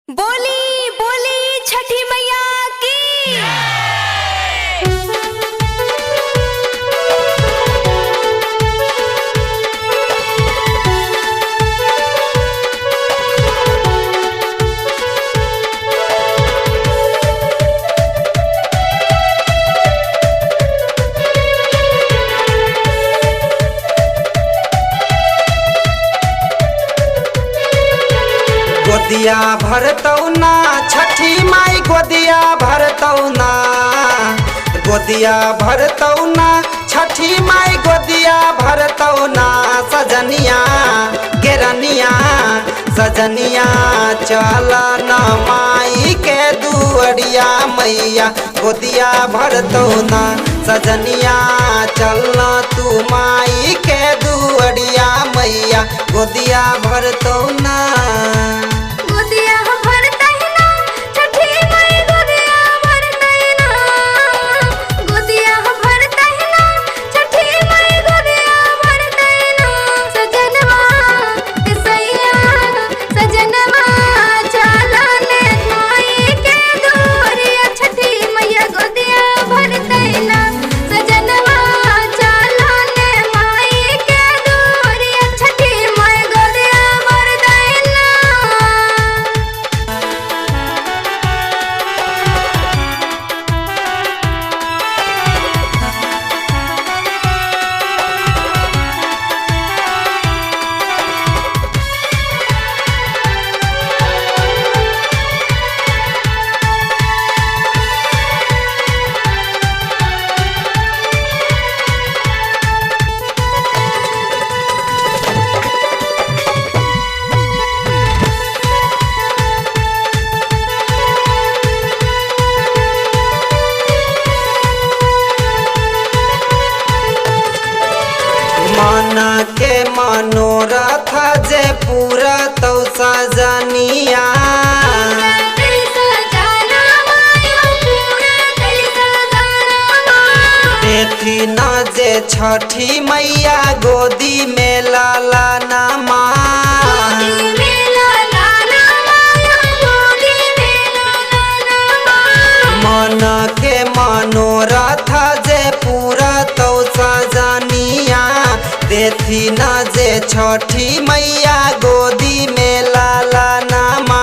बोली बोली छठी मैया की। गोदिया भरतौ ना छठी माई गोदिया भरतौ ना, गोदिया भरतौ ना छठी माई गोदिया भरतौ ना। सजनिया गेरनिया सजनिया चल न माई के दुअरिया मैया गोदिया भरतौ ना। सजनिया चल न तू माई के दुअरिया मैया गोदिया भरतौ ना। गोदिया भरतै ना छठी माई गोदिया भरतै ना, गोदिया भरतै ना छठी माई गोदिया भरतै ना। सजनवा सैया सजनवा चला ने माई के दुअरिया छठी मैया गोदिया भरतै ना। सजनवा चला ने माई के दुअरिया छठी माई गोदिया भरतै ना। मन के मनोरथ जे पूरा तो सजनिया। देखी न जे छठी मैया गोदी में लाला नमा। मन के मनोरथ जे पूरा तो सजनिया। देखी न जे छठी मैया गोदी में लाला नमा।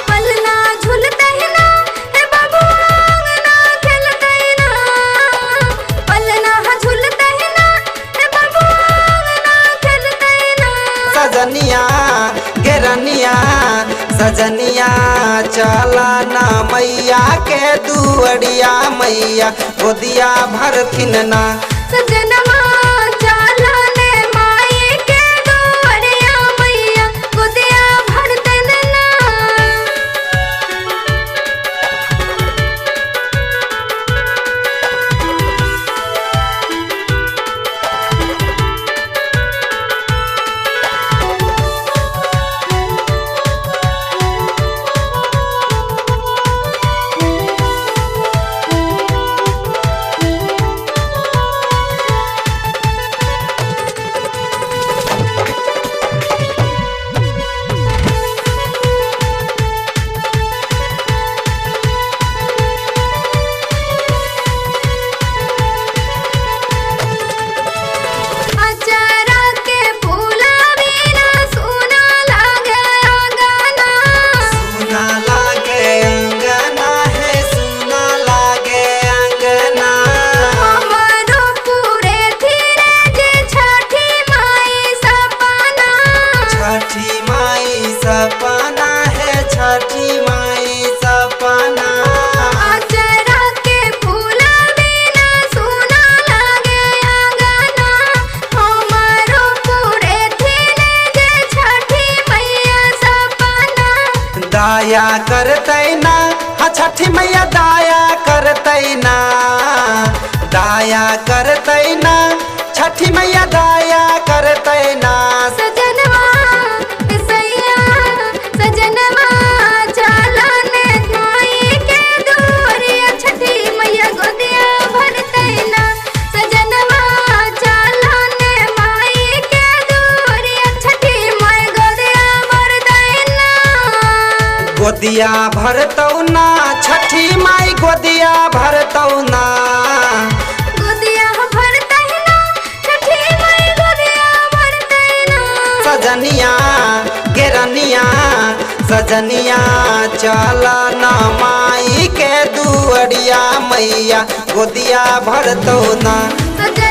पलना झूलतै ना हे बाबू अंगना खेलतै ना, पलना झूलतै ना हे बाबू अंगना खेलतै ना। सजनिया गेरनिया सजनिया चला न मैया के दुअरिया मैया गोदिया भरथिन ना। सजनवा चला ने माई के दुअरिया मैया गोदिया भरतै ना। अचारा के फूला बिना सुना लागे अंगना। सुना लागे अंगना है सुना लागे अंगना। हमरो पूरे धीरे जे छठी माई सपना। छठी माई सपना है छठी माई सपना। अचारा के फूला बिना सुना लागे अंगना। हमरो पूरे धीरे जे छठी मैया सपना। दाया करतै ना हाँ छठी मैया दाया करतै ना। दाया करतै ना छठी मैया दाया करतै ना। सजनवा सैया सजनवा चला ने माई के दुअरिया छठी मैया गोदिया भरतै ना। सजनवा चला ने माई के दुअरिया छठी माई गोदिया भरतै ना। गोदिया भरतौ ना छठी माई गोदिया भरतौ ना गोदिया भरतै ना छठी माई गोदिया भरतै ना सजनिया गेरनिया सजनिया चला ना माई के दुअरिया मैया गोदिया भरतौ ना सजनिया